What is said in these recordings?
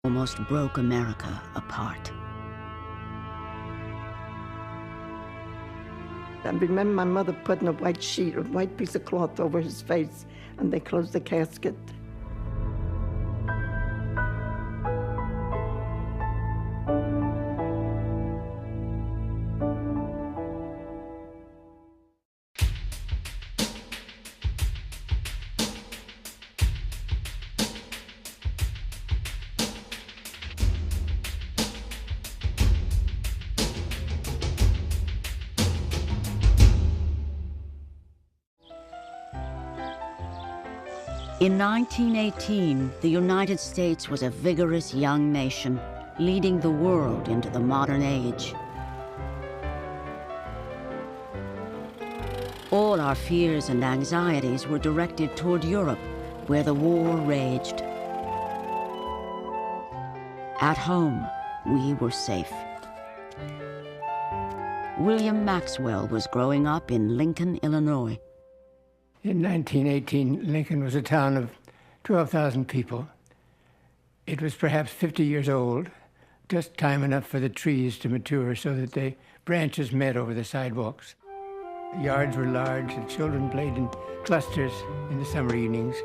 almost broke America apart. I remember my mother putting a white piece of cloth over his face, and they closed the casket. In 1918, the United States was a vigorous young nation, leading the world into the modern age. All our fears and anxieties were directed toward Europe, where the war raged. At home, we were safe. William Maxwell was growing up in Lincoln, Illinois. In 1918, Lincoln was a town of 12,000 people. It was perhaps 50 years old, just time enough for the trees to mature so that the branches met over the sidewalks. The yards were large, and children played in clusters in the summer evenings.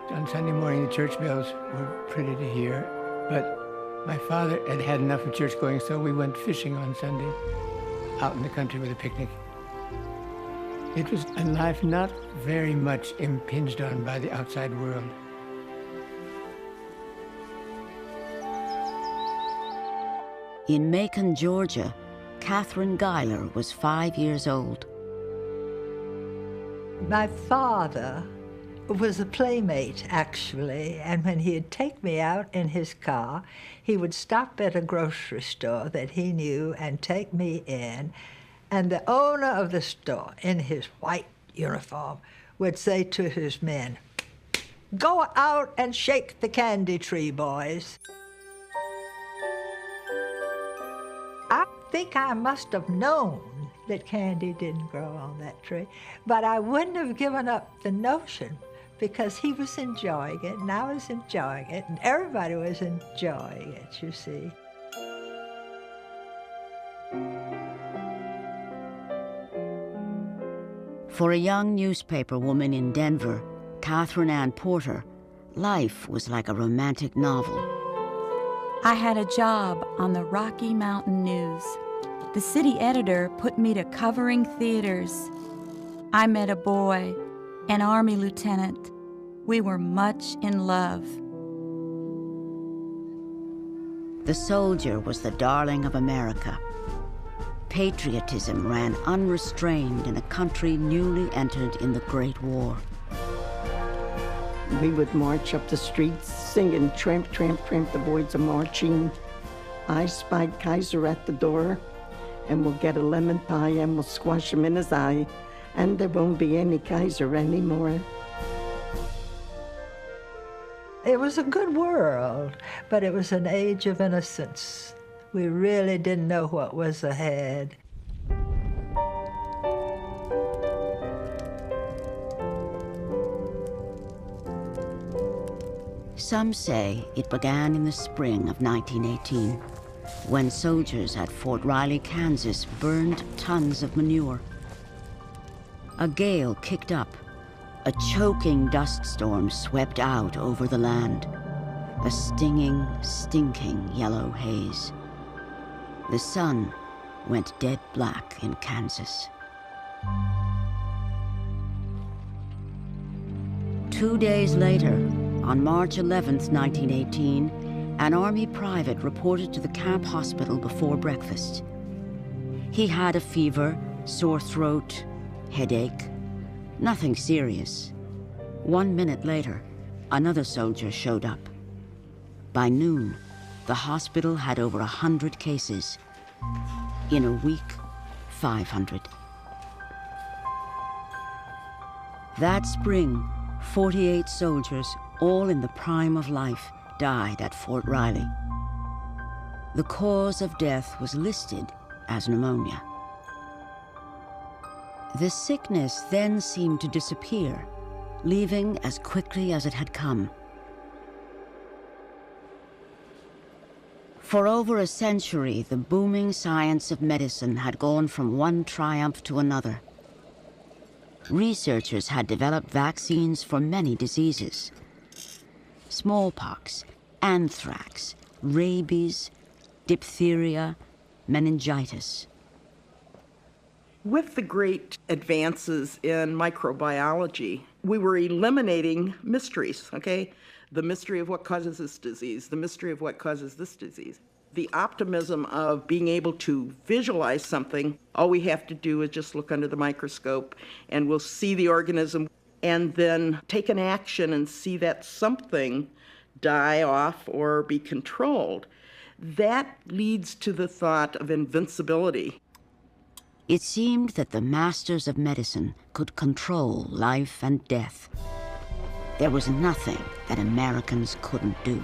On Sunday morning, the church bells were pretty to hear, but my father had had enough of church going, so we went fishing on Sunday out in the country with a picnic. It was a life not very much impinged on by the outside world. In Macon, Georgia, Catherine Guyler was 5 years old. My father was a playmate, actually, and when he'd take me out in his car, he would stop at a grocery store that he knew and take me in. And the owner of the store, in his white uniform, would say to his men, "Go out and shake the candy tree, boys." I think I must have known that candy didn't grow on that tree, but I wouldn't have given up the notion because he was enjoying it, and I was enjoying it, and everybody was enjoying it, you see. For a young newspaper woman in Denver, Catherine Ann Porter, life was like a romantic novel. I had a job on the Rocky Mountain News. The city editor put me to covering theaters. I met a boy, an Army lieutenant. We were much in love. The soldier was the darling of America. Patriotism ran unrestrained in a country newly entered in the Great War. We would march up the streets singing, "Tramp, tramp, tramp, the boys are marching." I spied Kaiser at the door, and we'll get a lemon pie and we'll squash him in his eye, and there won't be any Kaiser anymore. It was a good world, but it was an age of innocence. We really didn't know what was ahead. Some say it began in the spring of 1918, when soldiers at Fort Riley, Kansas burned tons of manure. A gale kicked up. A choking dust storm swept out over the land. A stinging, stinking yellow haze. The sun went dead black in Kansas. 2 days later, on March 11th, 1918, an Army private reported to the camp hospital before breakfast. He had a fever, sore throat, headache, nothing serious. 1 minute later, another soldier showed up. By noon, the hospital had over 100 cases. In a week, 500. That spring, 48 soldiers, all in the prime of life, died at Fort Riley. The cause of death was listed as pneumonia. The sickness then seemed to disappear, leaving as quickly as it had come. For over a century, the booming science of medicine had gone from one triumph to another. Researchers had developed vaccines for many diseases: smallpox, anthrax, rabies, diphtheria, meningitis. With the great advances in microbiology, we were eliminating mysteries, okay? The mystery of what causes this disease, the mystery of what causes this disease. The optimism of being able to visualize something, all we have to do is just look under the microscope and we'll see the organism and then take an action and see that something die off or be controlled. That leads to the thought of invincibility. It seemed that the masters of medicine could control life and death. There was nothing that Americans couldn't do.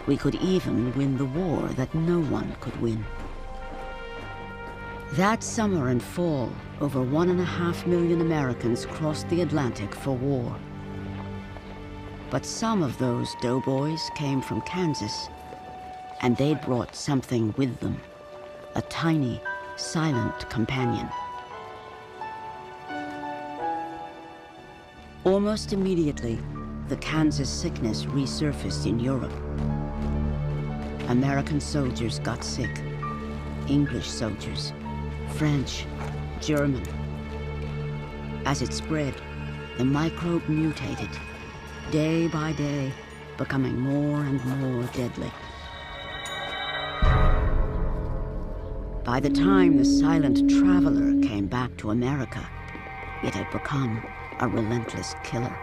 We could even win the war that no one could win. That summer and fall, over 1.5 million Americans crossed the Atlantic for war. But some of those doughboys came from Kansas, and they'd brought something with them, a tiny, silent companion. Almost immediately, the Kansas sickness resurfaced in Europe. American soldiers got sick, English soldiers, French, German. As it spread, the microbe mutated, day by day, becoming more and more deadly. By the time the silent traveler came back to America, it had become a relentless killer.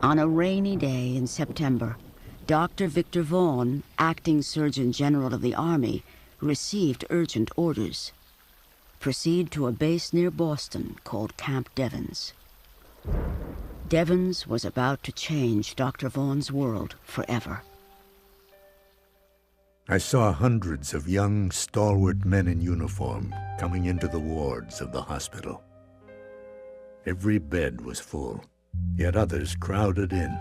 On a rainy day in September, Dr. Victor Vaughan, acting Surgeon General of the Army, received urgent orders. Proceed to a base near Boston called Camp Devens. Devens was about to change Dr. Vaughan's world forever. I saw hundreds of young, stalwart men in uniform coming into the wards of the hospital. Every bed was full, yet others crowded in.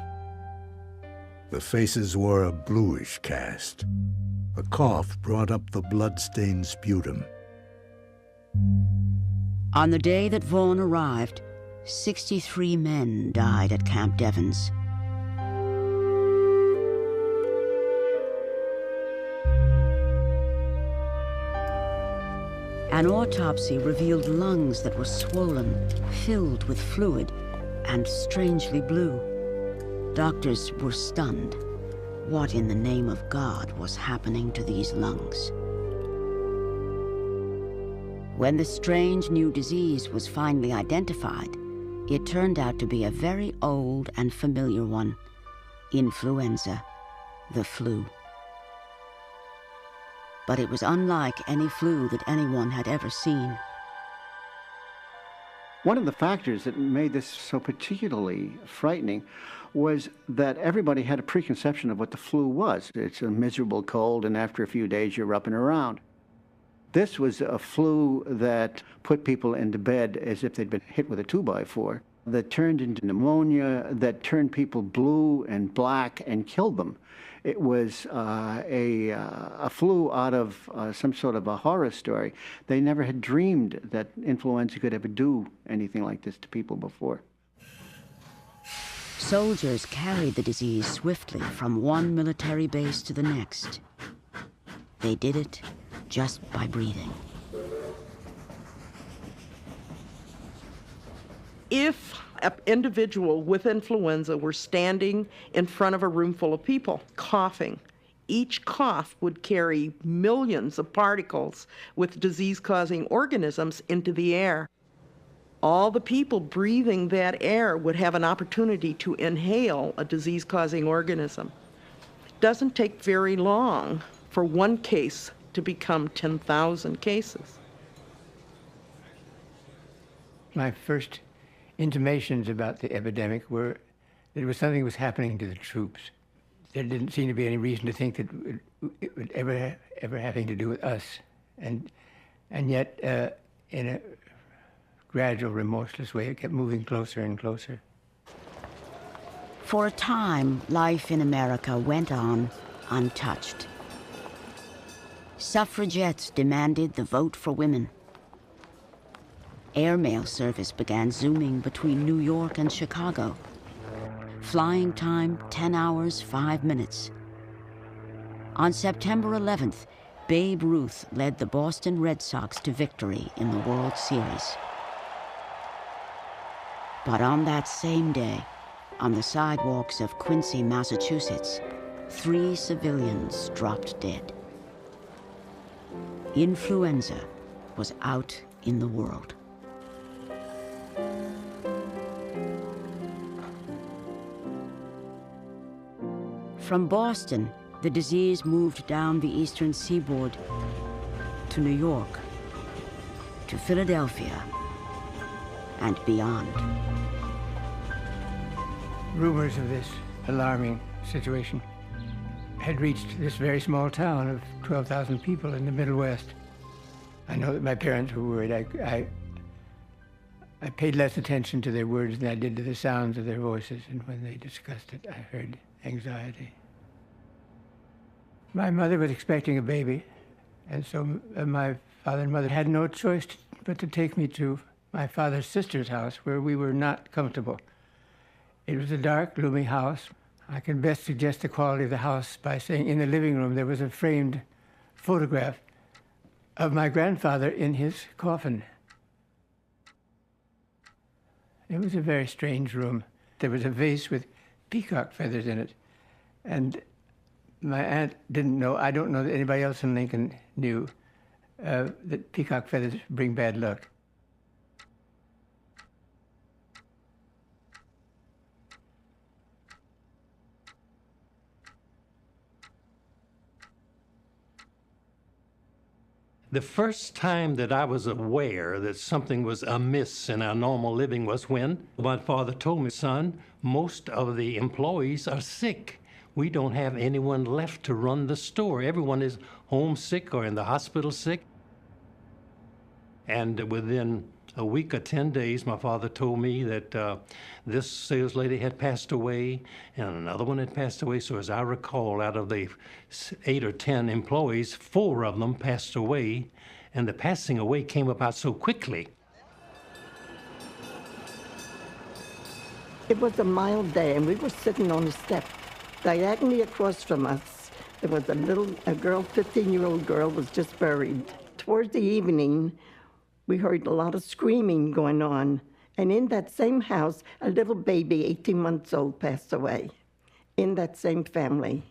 The faces wore a bluish cast. A cough brought up the blood-stained sputum. On the day that Vaughan arrived, 63 men died at Camp Devens. An autopsy revealed lungs that were swollen, filled with fluid, and strangely blue. Doctors were stunned. What in the name of God was happening to these lungs? When the strange new disease was finally identified, it turned out to be a very old and familiar one: influenza, the flu. But it was unlike any flu that anyone had ever seen. One of the factors that made this so particularly frightening was that everybody had a preconception of what the flu was. It's a miserable cold, and after a few days you're up and around. This was a flu that put people into bed as if they'd been hit with a 2x4, that turned into pneumonia, that turned people blue and black and killed them. It was a flu out of some sort of a horror story. They never had dreamed that influenza could ever do anything like this to people before. Soldiers carried the disease swiftly from one military base to the next. They did it just by breathing. If an individual with influenza were standing in front of a room full of people, coughing, each cough would carry millions of particles with disease-causing organisms into the air. All the people breathing that air would have an opportunity to inhale a disease-causing organism. It doesn't take very long for one case to become 10,000 cases. My first intimations about the epidemic were that something was happening to the troops. There didn't seem to be any reason to think that it would ever having to do with us. And yet, in a gradual, remorseless way, it kept moving closer and closer. For a time, life in America went on untouched. Suffragettes demanded the vote for women. Airmail service began zooming between New York and Chicago. Flying time, 10 hours, 5 minutes. On September 11th, Babe Ruth led the Boston Red Sox to victory in the World Series. But on that same day, on the sidewalks of Quincy, Massachusetts, 3 civilians dropped dead. Influenza was out in the world. From Boston, the disease moved down the eastern seaboard to New York, to Philadelphia, and beyond. Rumors of this alarming situation had reached this very small town of 12,000 people in the Middle West. I know that my parents were worried. I paid less attention to their words than I did to the sounds of their voices, and when they discussed it, I heard anxiety. My mother was expecting a baby, and so my father and mother had no choice but to take me to my father's sister's house, where we were not comfortable. It was a dark, gloomy house. I can best suggest the quality of the house by saying in the living room there was a framed photograph of my grandfather in his coffin. It was a very strange room. There was a vase with peacock feathers in it, and my aunt didn't know, I don't know that anybody else in Lincoln knew, that peacock feathers bring bad luck. The first time that I was aware that something was amiss in our normal living was when my father told me, son, most of the employees are sick. We don't have anyone left to run the store. Everyone is homesick or in the hospital sick. And within a week or 10 days, my father told me that this sales lady had passed away and another one had passed away. So as I recall, out of the 8 or 10 employees, 4 of them passed away, and the passing away came about so quickly. It was a mild day, and we were sitting on the step. Diagonally across from us, there was a girl, 15-year-old girl, was just buried. Towards the evening, we heard a lot of screaming going on. And in that same house, a little baby, 18 months old, passed away. In that same family.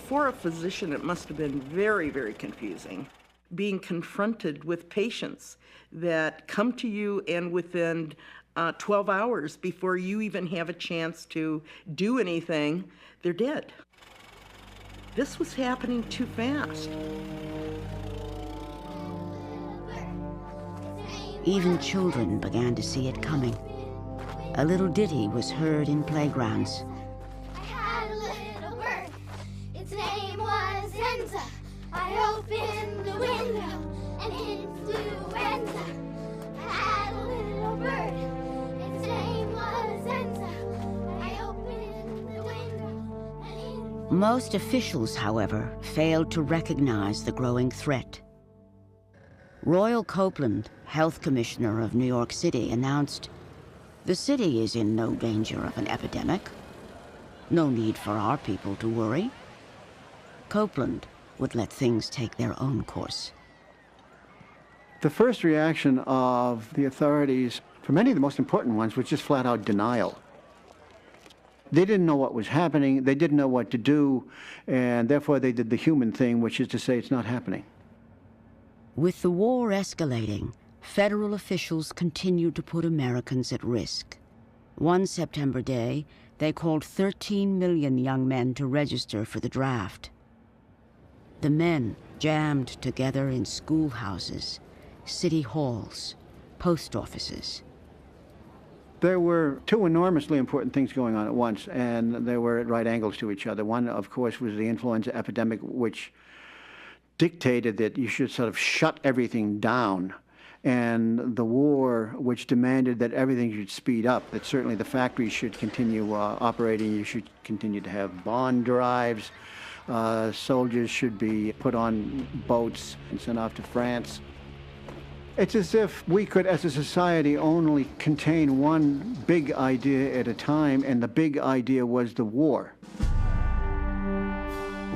For a physician, it must have been very, very confusing, being confronted with patients that come to you and within 12 hours before you even have a chance to do anything, they're dead. This was happening too fast. Even children began to see it coming. A little ditty was heard in playgrounds. I had a little bird. Its name was Enza. I opened the window and influenza. I had a little bird. Its name was Enza. I opened the window and influenza. Most officials, however, failed to recognize the growing threat. Royal Copeland, health commissioner of New York City, announced, "The city is in no danger of an epidemic. No need for our people to worry." Copeland would let things take their own course. The first reaction of the authorities, for many of the most important ones, was just flat out denial. They didn't know what was happening, they didn't know what to do, and therefore they did the human thing, which is to say it's not happening. With the war escalating, federal officials continued to put Americans at risk. One September day, they called 13 million young men to register for the draft. The men jammed together in schoolhouses, city halls, post offices. There were 2 enormously important things going on at once, and they were at right angles to each other. One, of course, was the influenza epidemic, which dictated that you should sort of shut everything down and the war, which demanded that everything should speed up, that certainly the factories should continue operating, you should continue to have bond drives, soldiers should be put on boats and sent off to France. It's as if we could, as a society, only contain one big idea at a time, and the big idea was the war.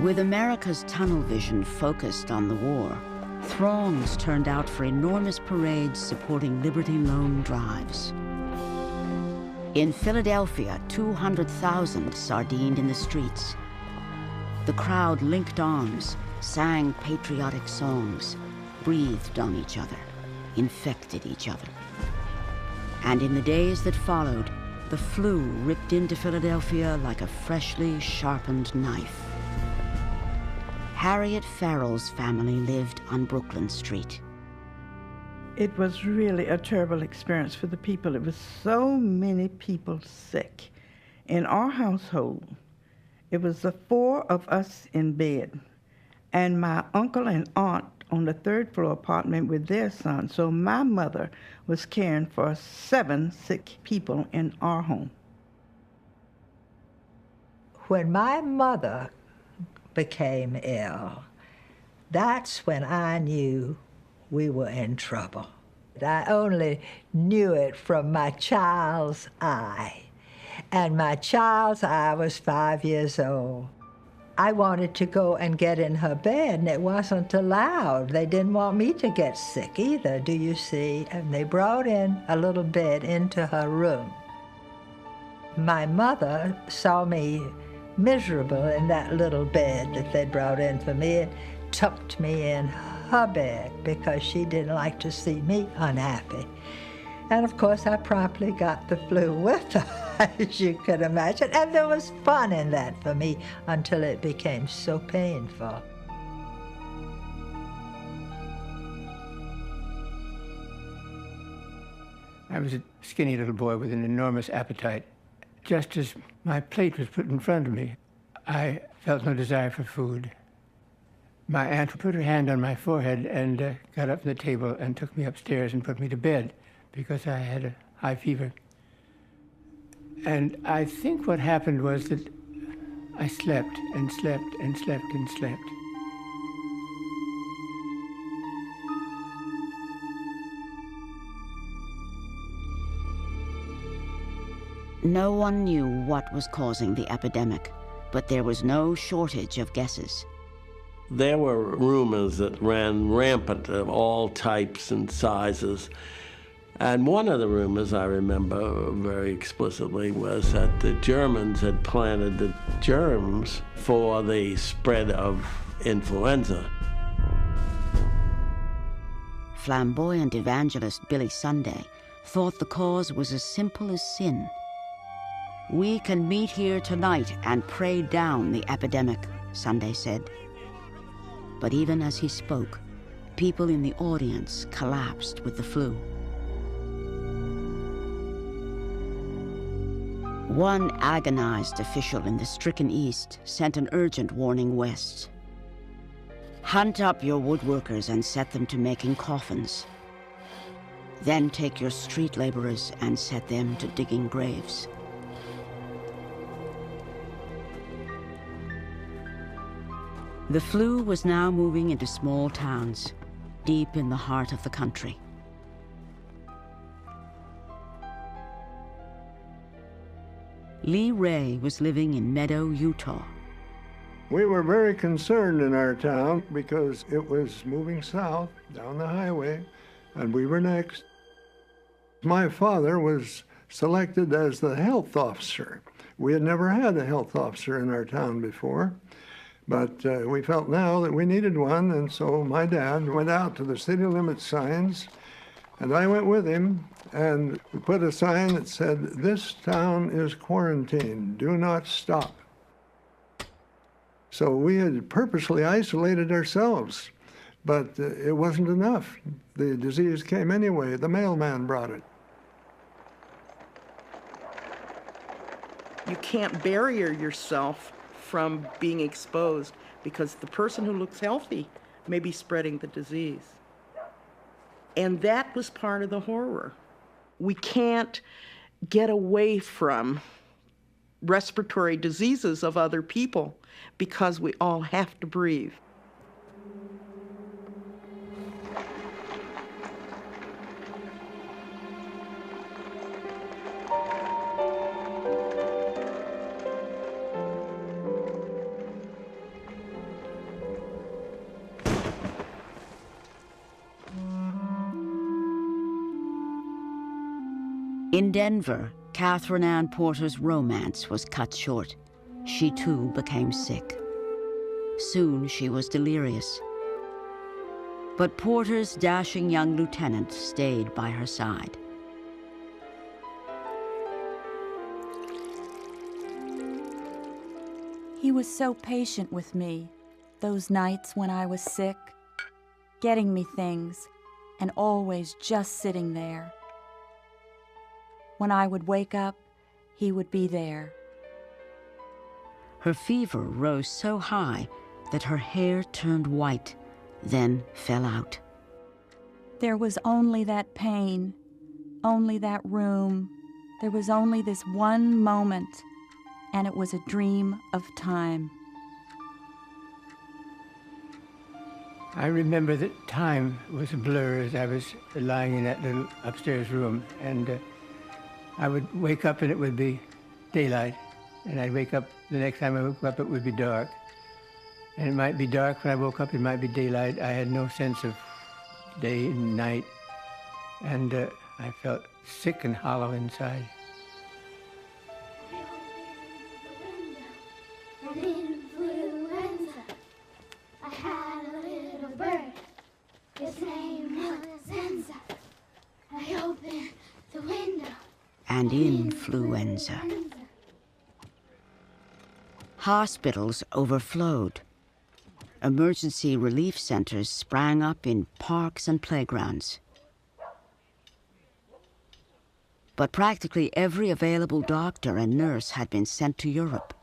With America's tunnel vision focused on the war, throngs turned out for enormous parades supporting Liberty Loan drives. In Philadelphia, 200,000 sardined in the streets. The crowd linked arms, sang patriotic songs, breathed on each other, infected each other. And in the days that followed, the flu ripped into Philadelphia like a freshly sharpened knife. Harriet Farrell's family lived on Brooklyn Street. It was really a terrible experience for the people. It was so many people sick. In our household, it was the 4 of us in bed, and my uncle and aunt on the 3rd floor apartment with their son. So my mother was caring for 7 sick people in our home. When my mother became ill, that's when I knew we were in trouble. I only knew it from my child's eye. And my child's eye was 5 years old. I wanted to go and get in her bed, and it wasn't allowed. They didn't want me to get sick either, do you see? And they brought in a little bed into her room. My mother saw me miserable in that little bed that they brought in for me and tucked me in her bed because she didn't like to see me unhappy. And of course, I promptly got the flu with her, as you could imagine. And there was fun in that for me until it became so painful. I was a skinny little boy with an enormous appetite. Just as my plate was put in front of me, I felt no desire for food. My aunt put her hand on my forehead and got up from the table and took me upstairs and put me to bed because I had a high fever. And I think what happened was that I slept and slept and slept and slept. No one knew what was causing the epidemic, but there was no shortage of guesses. There were rumors that ran rampant of all types and sizes. And one of the rumors I remember very explicitly was that the Germans had planted the germs for the spread of influenza. Flamboyant evangelist Billy Sunday thought the cause was as simple as sin. "We can meet here tonight and pray down the epidemic," Sunday said. But even as he spoke, people in the audience collapsed with the flu. One agonized official in the stricken East sent an urgent warning west. "Hunt up your woodworkers and set them to making coffins. Then take your street laborers and set them to digging graves." The flu was now moving into small towns, deep in the heart of the country. Lee Ray was living in Meadow, Utah. We were very concerned in our town because it was moving south down the highway, and we were next. My father was selected as the health officer. We had never had a health officer in our town before, but we felt now that we needed one, and so my dad went out to the city limits signs, and I went with him, and we put a sign that said, "This town is quarantined, do not stop." So we had purposely isolated ourselves, but it wasn't enough. The disease came anyway. The mailman brought it. You can't barrier yourself from being exposed because the person who looks healthy may be spreading the disease. And that was part of the horror. We can't get away from respiratory diseases of other people because we all have to breathe. In Denver, Catherine Ann Porter's romance was cut short. She too became sick. Soon she was delirious. But Porter's dashing young lieutenant stayed by her side. He was so patient with me those nights when I was sick, getting me things and always just sitting there. When I would wake up, he would be there. Her fever rose so high that her hair turned white, then fell out. There was only that pain, only that room. There was only this one moment, and it was a dream of time. I remember that time was a blur as I was lying in that little upstairs room, and I would wake up and it would be daylight, and I'd wake up, the next time I woke up it would be dark. And it might be dark when I woke up, it might be daylight. I had no sense of day and night, and I felt sick and hollow inside. An influenza. I had a little bird. His name was Enza. I opened the window. And influenza. Hospitals overflowed. Emergency relief centers sprang up in parks and playgrounds. But practically every available doctor and nurse had been sent to Europe.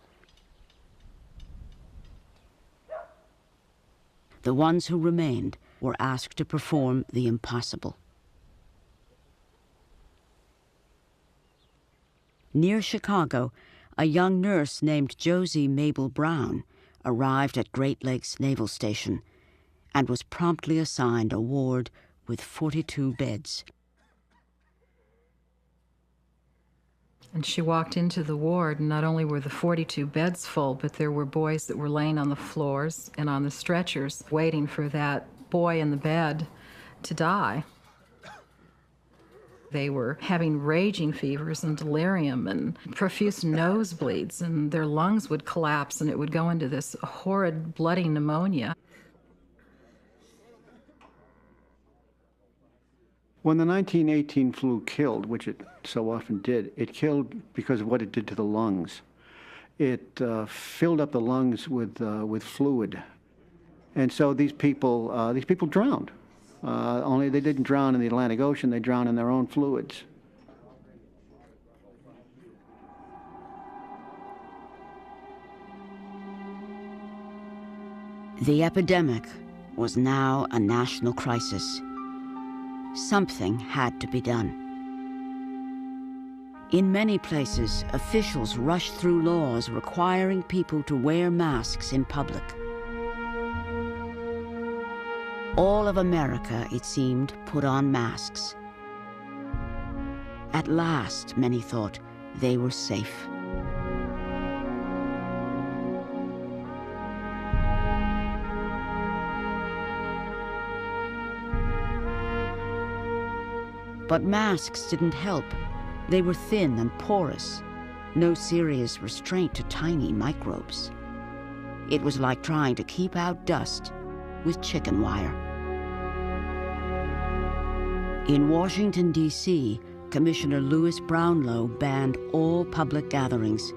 The ones who remained were asked to perform the impossible. Near Chicago, a young nurse named Josie Mabel Brown arrived at Great Lakes Naval Station and was promptly assigned a ward with 42 beds. And she walked into the ward, and not only were the 42 beds full, but there were boys that were laying on the floors and on the stretchers waiting for that boy in the bed to die. They were having raging fevers and delirium and profuse nosebleeds, and their lungs would collapse and it would go into this horrid bloody pneumonia. When the 1918 flu killed, which it so often did, it killed because of what it did to the lungs. It filled up the lungs with fluid, and so these people drowned. Only they didn't drown in the Atlantic Ocean, they drowned in their own fluids. The epidemic was now a national crisis. Something had to be done. In many places, officials rushed through laws requiring people to wear masks in public. All of America, it seemed, put on masks. At last, many thought, they were safe. But masks didn't help. They were thin and porous, no serious restraint to tiny microbes. It was like trying to keep out dust with chicken wire. In Washington, D.C., Commissioner Louis Brownlow banned all public gatherings.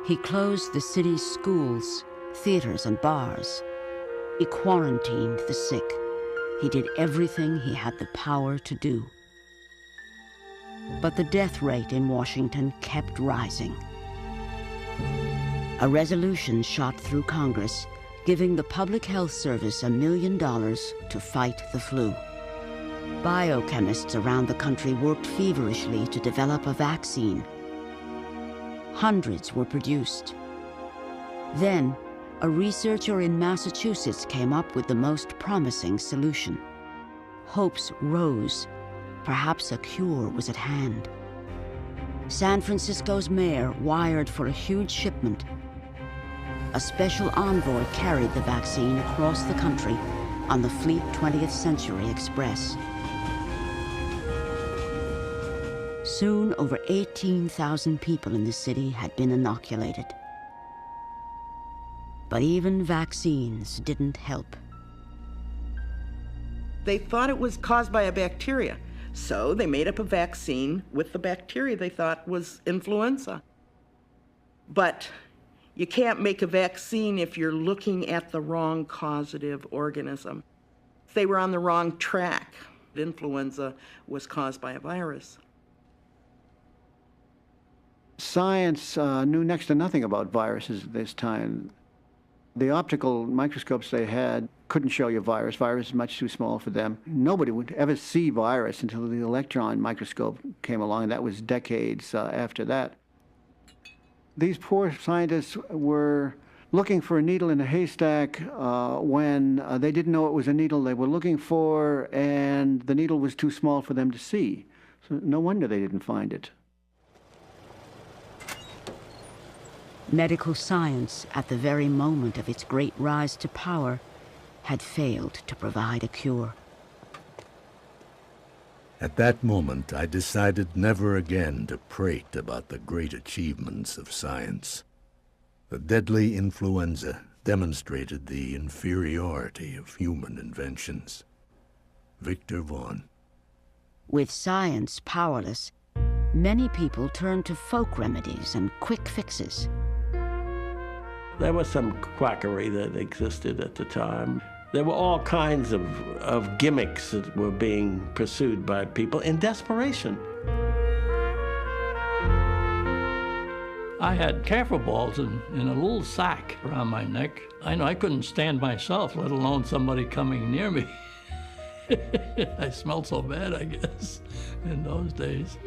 He closed the city's schools, theaters, and bars. He quarantined the sick. He did everything he had the power to do. But the death rate in Washington kept rising. A resolution shot through Congress giving the Public Health Service $1 million to fight the flu. Biochemists around the country worked feverishly to develop a vaccine. Hundreds were produced. Then, a researcher in Massachusetts came up with the most promising solution. Hopes rose. Perhaps a cure was at hand. San Francisco's mayor wired for a huge shipment. A special envoy carried the vaccine across the country on the Fleet 20th Century Express. Soon, over 18,000 people in the city had been inoculated. But even vaccines didn't help. They thought it was caused by a bacteria, so they made up a vaccine with the bacteria they thought was influenza. But you can't make a vaccine if you're looking at the wrong causative organism. They were on the wrong track. Influenza was caused by a virus. Science knew next to nothing about viruses at this time. The optical microscopes they had couldn't show you virus. Virus is much too small for them. Nobody would ever see virus until the electron microscope came along, and that was decades after that. These poor scientists were looking for a needle in a haystack when they didn't know it was a needle they were looking for, and the needle was too small for them to see. So no wonder they didn't find it. Medical science, at the very moment of its great rise to power, had failed to provide a cure. At that moment, I decided never again to prate about the great achievements of science. The deadly influenza demonstrated the inferiority of human inventions. Victor Vaughan. With science powerless, many people turned to folk remedies and quick fixes. There was some quackery that existed at the time. There were all kinds of gimmicks that were being pursued by people in desperation. I had camphor balls in a little sack around my neck. I know I couldn't stand myself, let alone somebody coming near me. I smelled so bad, I guess, in those days.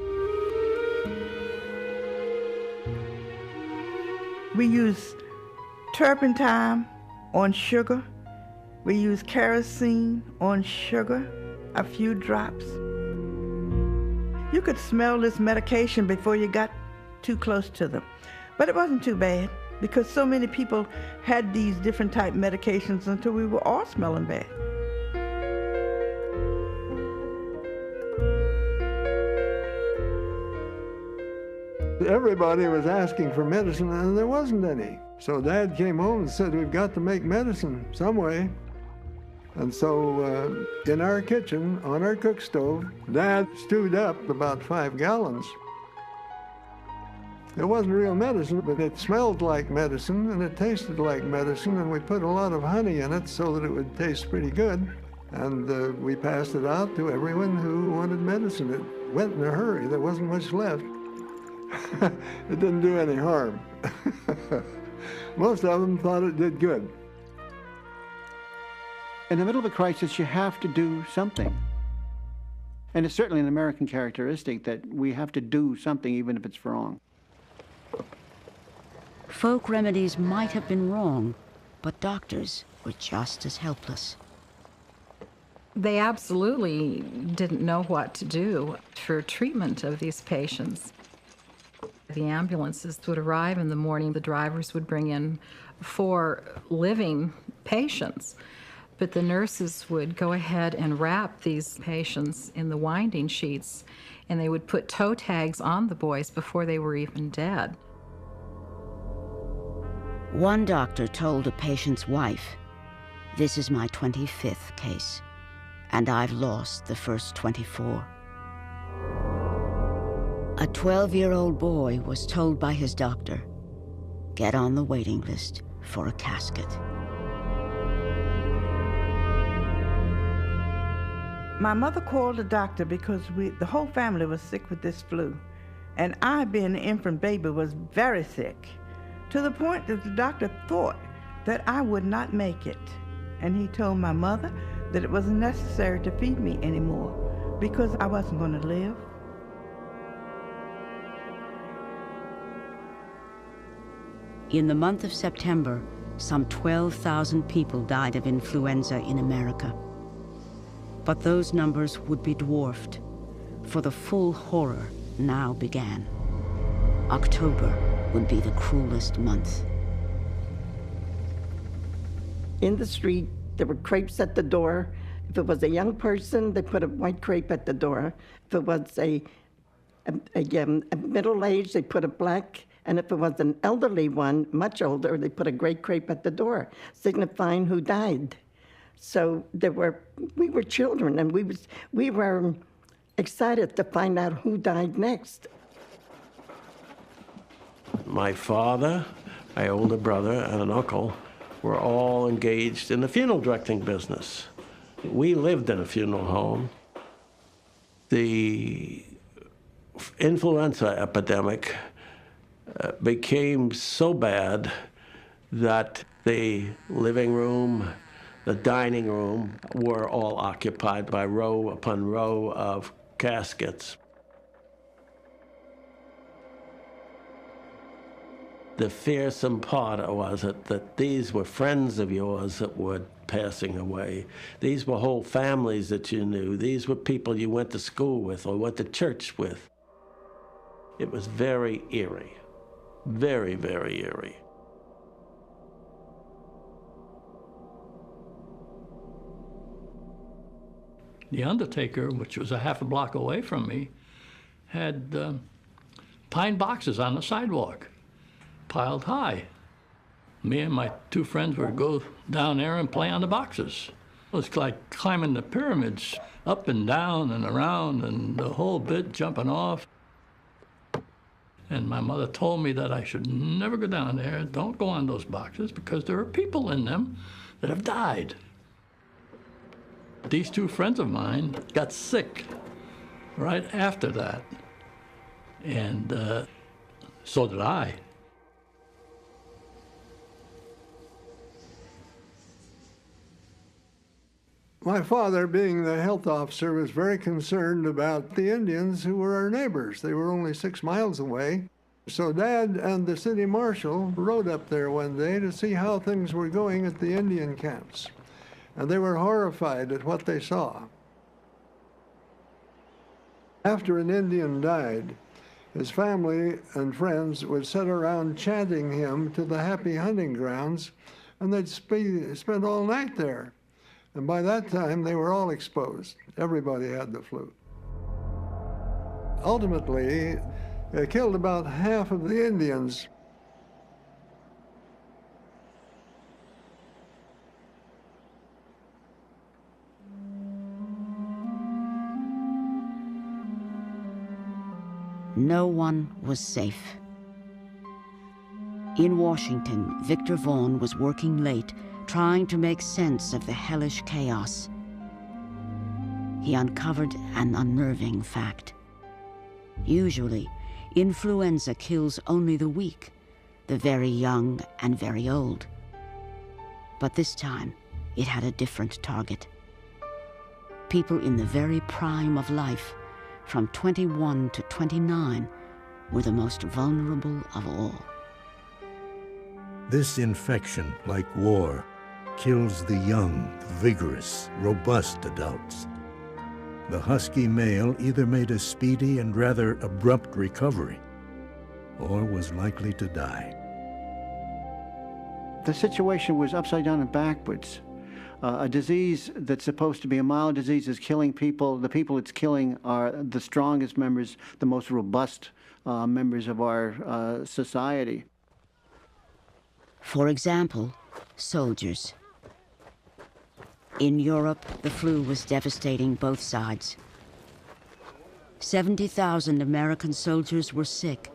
We use turpentine on sugar. We use kerosene on sugar, a few drops. You could smell this medication before you got too close to them. But it wasn't too bad because so many people had these different type medications until we were all smelling bad. Everybody was asking for medicine, and there wasn't any. So Dad came home and said, we've got to make medicine some way. And so in our kitchen, on our cook stove, Dad stewed up about 5 gallons. It wasn't real medicine, but it smelled like medicine, and it tasted like medicine, and we put a lot of honey in it so that it would taste pretty good. And we passed it out to everyone who wanted medicine. It went in a hurry. There wasn't much left. It didn't do any harm. Most of them thought it did good. In the middle of a crisis, you have to do something. And it's certainly an American characteristic that we have to do something even if it's wrong. Folk remedies might have been wrong, but doctors were just as helpless. They absolutely didn't know what to do for treatment of these patients. The ambulances would arrive in the morning. The drivers would bring in 4 living patients, but the nurses would go ahead and wrap these patients in the winding sheets, and they would put toe tags on the boys before they were even dead. One doctor told a patient's wife, "This is my 25th case, and I've lost the first 24. A 12-year-old boy was told by his doctor, "Get on the waiting list for a casket." My mother called the doctor because the whole family was sick with this flu. And I, being an infant baby, was very sick, to the point that the doctor thought that I would not make it. And he told my mother that it wasn't necessary to feed me anymore because I wasn't going to live. In the month of September, some 12,000 people died of influenza in America. But those numbers would be dwarfed, for the full horror now began. October would be the cruelest month. In the street, there were crepes at the door. If it was a young person, they put a white crepe at the door. If it was a middle-aged, they put a black. And if it was an elderly one, much older, they put a gray crepe at the door, signifying who died. So we were children, and we were excited to find out who died next. My father, my older brother, and an uncle were all engaged in the funeral directing business. We lived in a funeral home. The influenza epidemic became so bad that the living room, the dining room were all occupied by row upon row of caskets. The fearsome part was it that these were friends of yours that were passing away. These were whole families that you knew. These were people you went to school with or went to church with. It was very eerie. Very, very eerie. The undertaker, which was a half a block away from me, had pine boxes on the sidewalk, piled high. Me and my two friends would go down there and play on the boxes. It was like climbing the pyramids, up and down and around and the whole bit jumping off. And my mother told me that I should never go down there. Don't go on those boxes because there are people in them that have died. These two friends of mine got sick right after that. And so did I. My father, being the health officer, was very concerned about the Indians who were our neighbors. They were only 6 miles away. So Dad and the city marshal rode up there one day to see how things were going at the Indian camps. And they were horrified at what they saw. After an Indian died, his family and friends would sit around chanting him to the happy hunting grounds, and they'd spend all night there. And by that time, they were all exposed. Everybody had the flu. Ultimately, they killed about half of the Indians. No one was safe. In Washington, Victor Vaughn was working late, trying to make sense of the hellish chaos. He uncovered an unnerving fact. Usually, influenza kills only the weak, the very young and very old. But this time, it had a different target. People in the very prime of life, from 21 to 29, were the most vulnerable of all. This infection, like war, kills the young, vigorous, robust adults. The husky male either made a speedy and rather abrupt recovery, or was likely to die. The situation was upside down and backwards. A disease that's supposed to be a mild disease is killing people. The people it's killing are the strongest members, the most robust members of our society. For example, soldiers. In Europe, the flu was devastating both sides. 70,000 American soldiers were sick.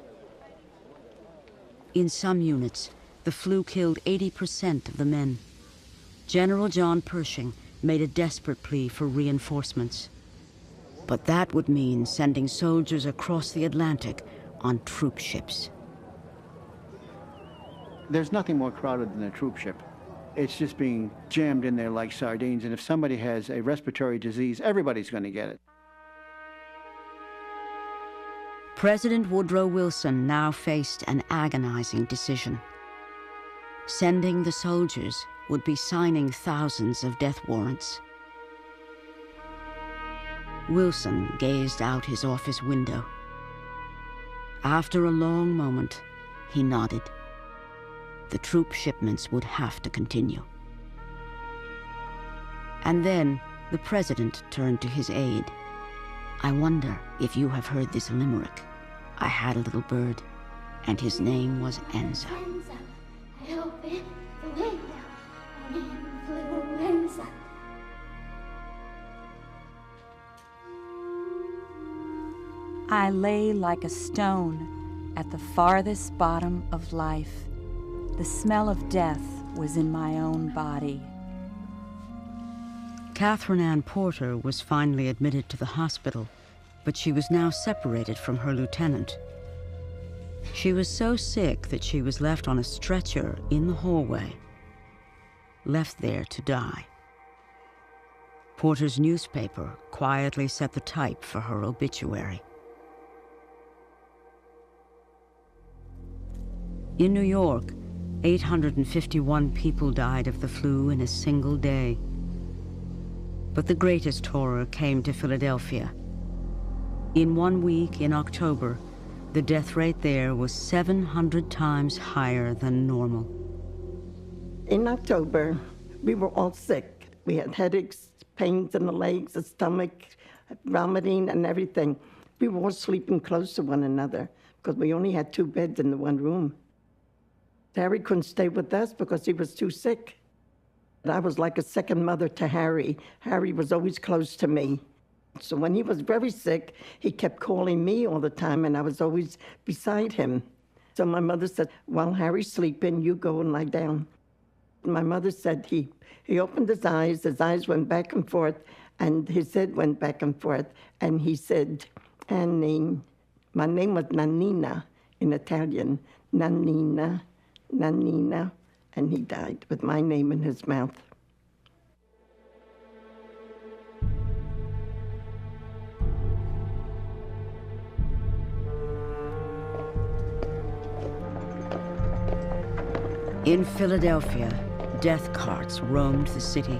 In some units, the flu killed 80% of the men. General John Pershing made a desperate plea for reinforcements. But that would mean sending soldiers across the Atlantic on troop ships. There's nothing more crowded than a troop ship. It's just being jammed in there like sardines, and if somebody has a respiratory disease, everybody's going to get it. President Woodrow Wilson now faced an agonizing decision. Sending the soldiers would be signing thousands of death warrants. Wilson gazed out his office window. After a long moment, he nodded. The troop shipments would have to continue. And then the president turned to his aide. "I wonder if you have heard this limerick. I had a little bird, and his name was Enza." I opened the window and influenza. I lay like a stone at the farthest bottom of life. The smell of death was in my own body. Catherine Ann Porter was finally admitted to the hospital, but she was now separated from her lieutenant. She was so sick that she was left on a stretcher in the hallway, left there to die. Porter's newspaper quietly set the type for her obituary. In New York, 851 people died of the flu in a single day. But the greatest horror came to Philadelphia. In 1 week in October, the death rate there was 700 times higher than normal. In October, we were all sick. We had headaches, pains in the legs, the stomach, vomiting, and everything. We were all sleeping close to one another because we only had 2 beds in the one room. Harry couldn't stay with us because he was too sick. I was like a second mother to Harry. Harry was always close to me. So when he was very sick, he kept calling me all the time, and I was always beside him. So my mother said, "While Harry's sleeping, you go and lie down." My mother said he opened his eyes went back and forth, and his head went back and forth, and he said, "Annie," my name was Nanina in Italian, Nanina, Nanina, and he died with my name in his mouth. In Philadelphia, death carts roamed the city.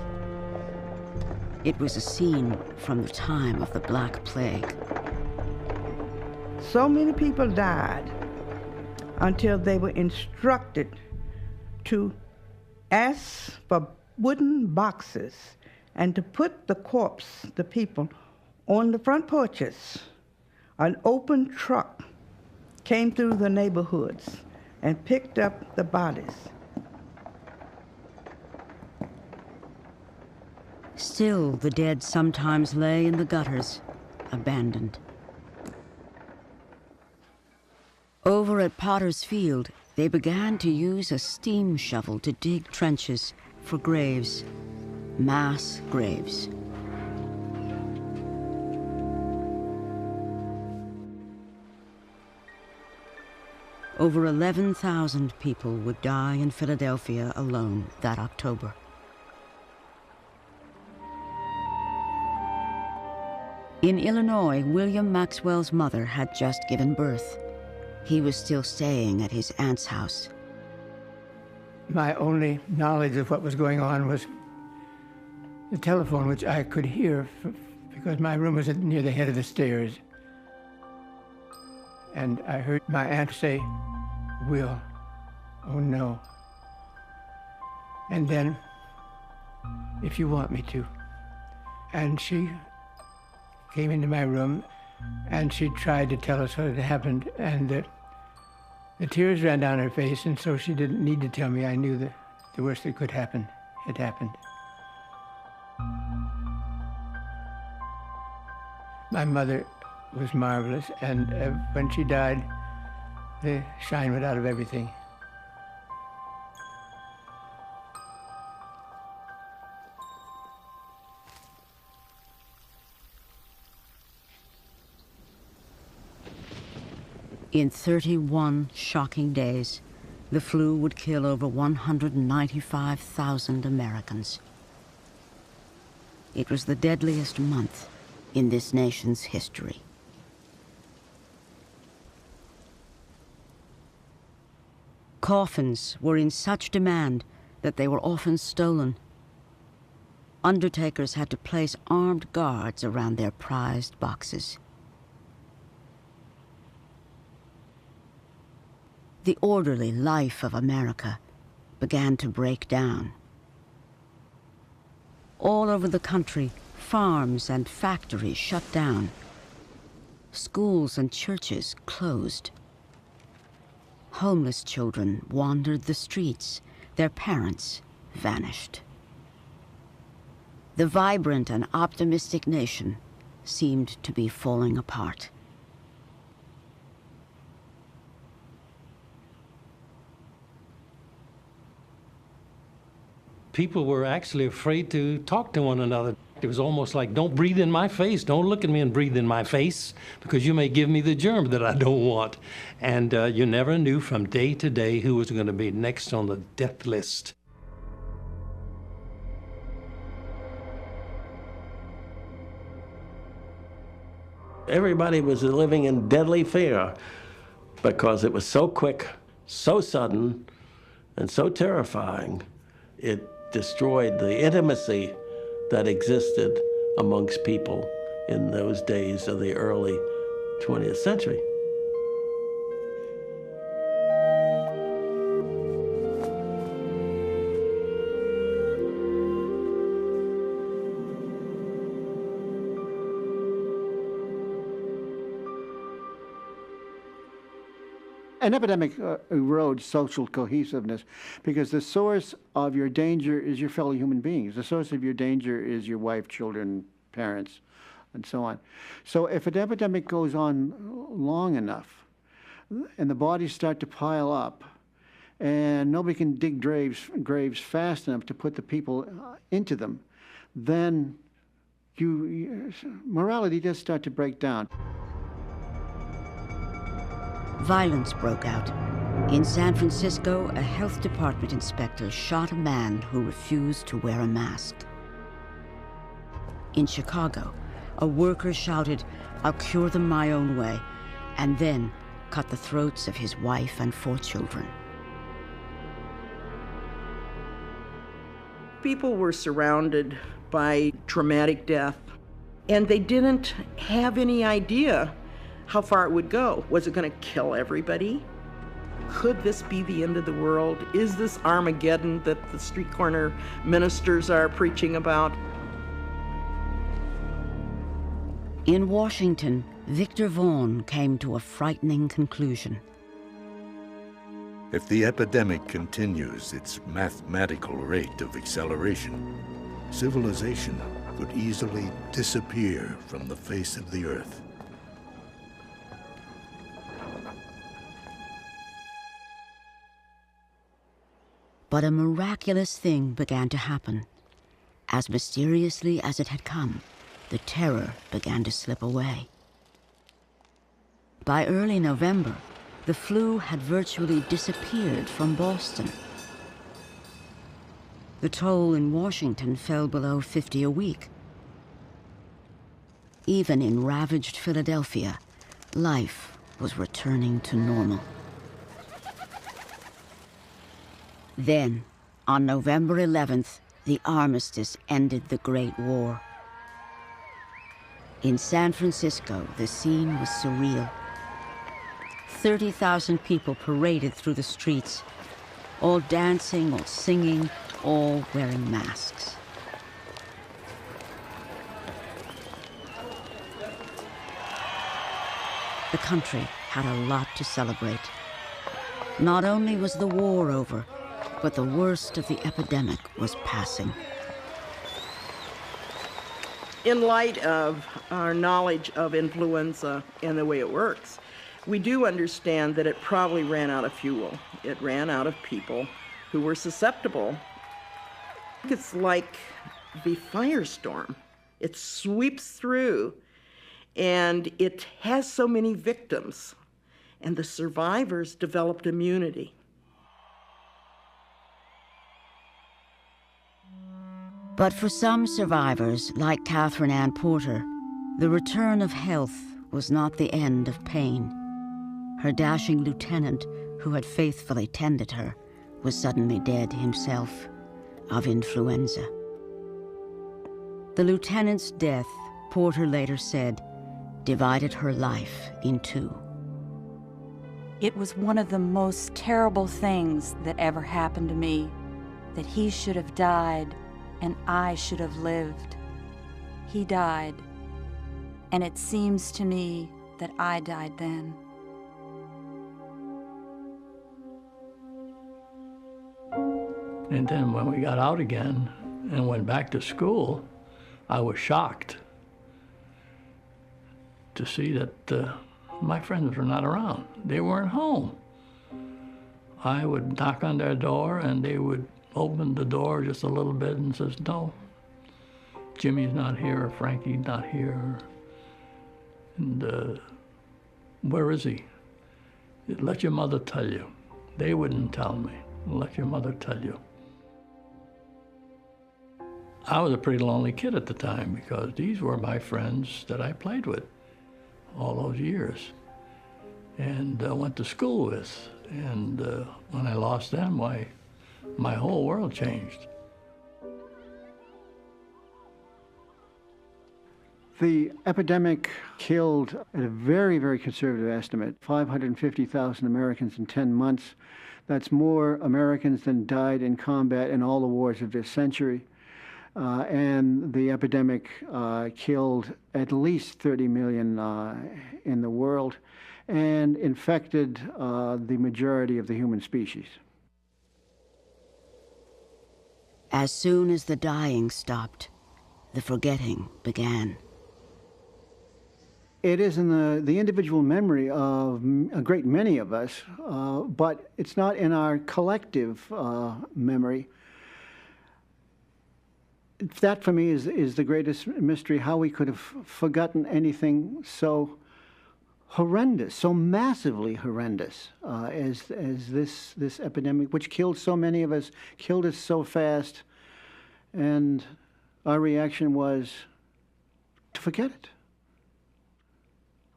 It was a scene from the time of the Black Plague. So many people died until they were instructed to ask for wooden boxes and to put the corpse, the people, on the front porches. An open truck came through the neighborhoods and picked up the bodies. Still, the dead sometimes lay in the gutters, abandoned. Over at Potter's Field, they began to use a steam shovel to dig trenches for graves, mass graves. Over 11,000 people would die in Philadelphia alone that October. In Illinois, William Maxwell's mother had just given birth. He was still staying at his aunt's house. My only knowledge of what was going on was the telephone, which I could hear because my room was near the head of the stairs. And I heard my aunt say, "Will, oh no." And then, "If you want me to." And she came into my room and she tried to tell us what had happened, and the tears ran down her face, and so she didn't need to tell me. I knew that the worst that could happen had happened. My mother was marvelous, and when she died, the shine went out of everything. In 31 shocking days, the flu would kill over 195,000 Americans. It was the deadliest month in this nation's history. Coffins were in such demand that they were often stolen. Undertakers had to place armed guards around their prized boxes. The orderly life of America began to break down. All over the country, farms and factories shut down. Schools and churches closed. Homeless children wandered the streets. Their parents vanished. The vibrant and optimistic nation seemed to be falling apart. People were actually afraid to talk to one another. It was almost like, don't breathe in my face. Don't look at me and breathe in my face, because you may give me the germ that I don't want. And you never knew from day to day who was going to be next on the death list. Everybody was living in deadly fear because it was so quick, so sudden, and so terrifying. It destroyed the intimacy that existed amongst people in those days of the early 20th century. An epidemic erodes social cohesiveness because the source of your danger is your fellow human beings. The source of your danger is your wife, children, parents, and so on. So if an epidemic goes on long enough and the bodies start to pile up and nobody can dig graves fast enough to put the people into them, then morality does start to break down. Violence broke out. In San Francisco, a health department inspector shot a man who refused to wear a mask. In Chicago, a worker shouted, "I'll cure them my own way," and then cut the throats of his wife and 4 children. People were surrounded by traumatic death, and they didn't have any idea how far it would go. Was it going to kill everybody? Could this be the end of the world? Is this Armageddon that the street corner ministers are preaching about? In Washington, Victor Vaughan came to a frightening conclusion. If the epidemic continues its mathematical rate of acceleration, civilization could easily disappear from the face of the earth. But a miraculous thing began to happen. As mysteriously as it had come, the terror began to slip away. By early November, the flu had virtually disappeared from Boston. The toll in Washington fell below 50 a week. Even in ravaged Philadelphia, life was returning to normal. Then, on November 11th, the armistice ended the Great War. In San Francisco, the scene was surreal. 30,000 people paraded through the streets, all dancing, all singing, all wearing masks. The country had a lot to celebrate. Not only was the war over, but the worst of the epidemic was passing. In light of our knowledge of influenza and the way it works, we do understand that it probably ran out of fuel. It ran out of people who were susceptible. It's like the firestorm. It sweeps through, and it has so many victims, and the survivors developed immunity. But for some survivors, like Catherine Ann Porter, the return of health was not the end of pain. Her dashing lieutenant, who had faithfully tended her, was suddenly dead himself of influenza. The lieutenant's death, Porter later said, divided her life in two. It was one of the most terrible things that ever happened to me, that he should have died and I should have lived. He died, and it seems to me that I died then. And then when we got out again and went back to school, I was shocked to see that my friends were not around. They weren't home. I would knock on their door and they would open the door just a little bit and says, no, Jimmy's not here, or Frankie's not here. And where is he? Let your mother tell you. They wouldn't tell me. Let your mother tell you. I was a pretty lonely kid at the time because these were my friends that I played with all those years and went to school with. And when I lost them, my whole world changed. The epidemic killed, at a very, very conservative estimate, 550,000 Americans in 10 months. That's more Americans than died in combat in all the wars of this century. And the epidemic killed at least 30 million in the world and infected the majority of the human species. As soon as the dying stopped, the forgetting began. It is in the individual memory of a great many of us, but it's not in our collective memory. That, for me, is the greatest mystery, how we could have forgotten anything so horrendous, so massively horrendous as this epidemic, which killed so many of us, killed us so fast, and our reaction was to forget it.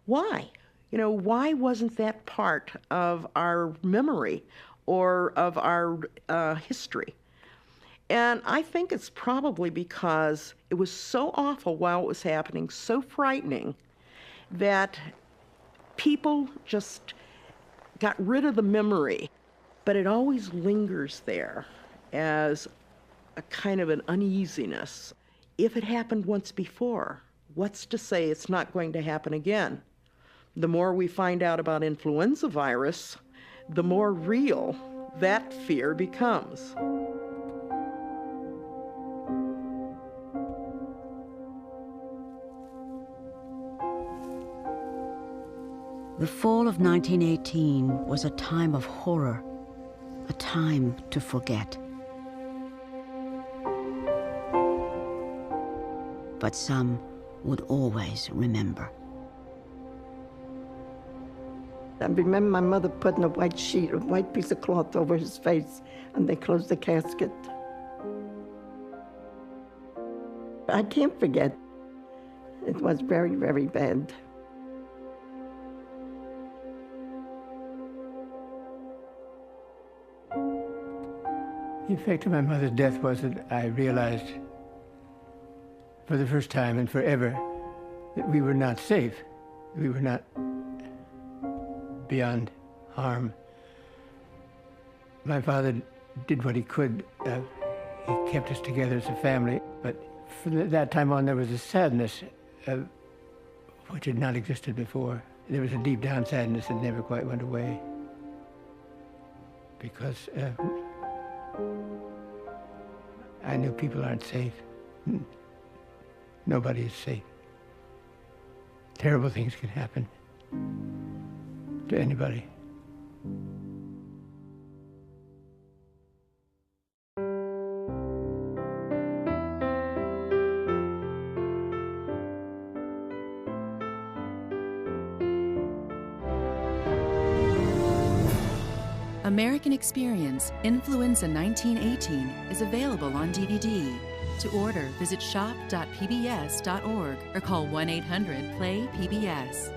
Why? You know, why wasn't that part of our memory or of our history? And I think it's probably because it was so awful while it was happening, so frightening, that people just got rid of the memory. But it always lingers there as a kind of an uneasiness. If it happened once before, what's to say it's not going to happen again? The more we find out about influenza virus, the more real that fear becomes. The fall of 1918 was a time of horror, a time to forget. But some would always remember. I remember my mother putting a white piece of cloth over his face, and they closed the casket. I can't forget. It was very, very bad. The effect of my mother's death was that I realized for the first time and forever that we were not safe. We were not beyond harm. My father did what he could. He kept us together as a family, but from that time on there was a sadness which had not existed before. There was a deep down sadness that never quite went away because I knew people aren't safe. Nobody is safe. Terrible things can happen to anybody. American Experience Influenza 1918 is available on DVD. To order, visit shop.pbs.org or call 1-800-PLAY-PBS.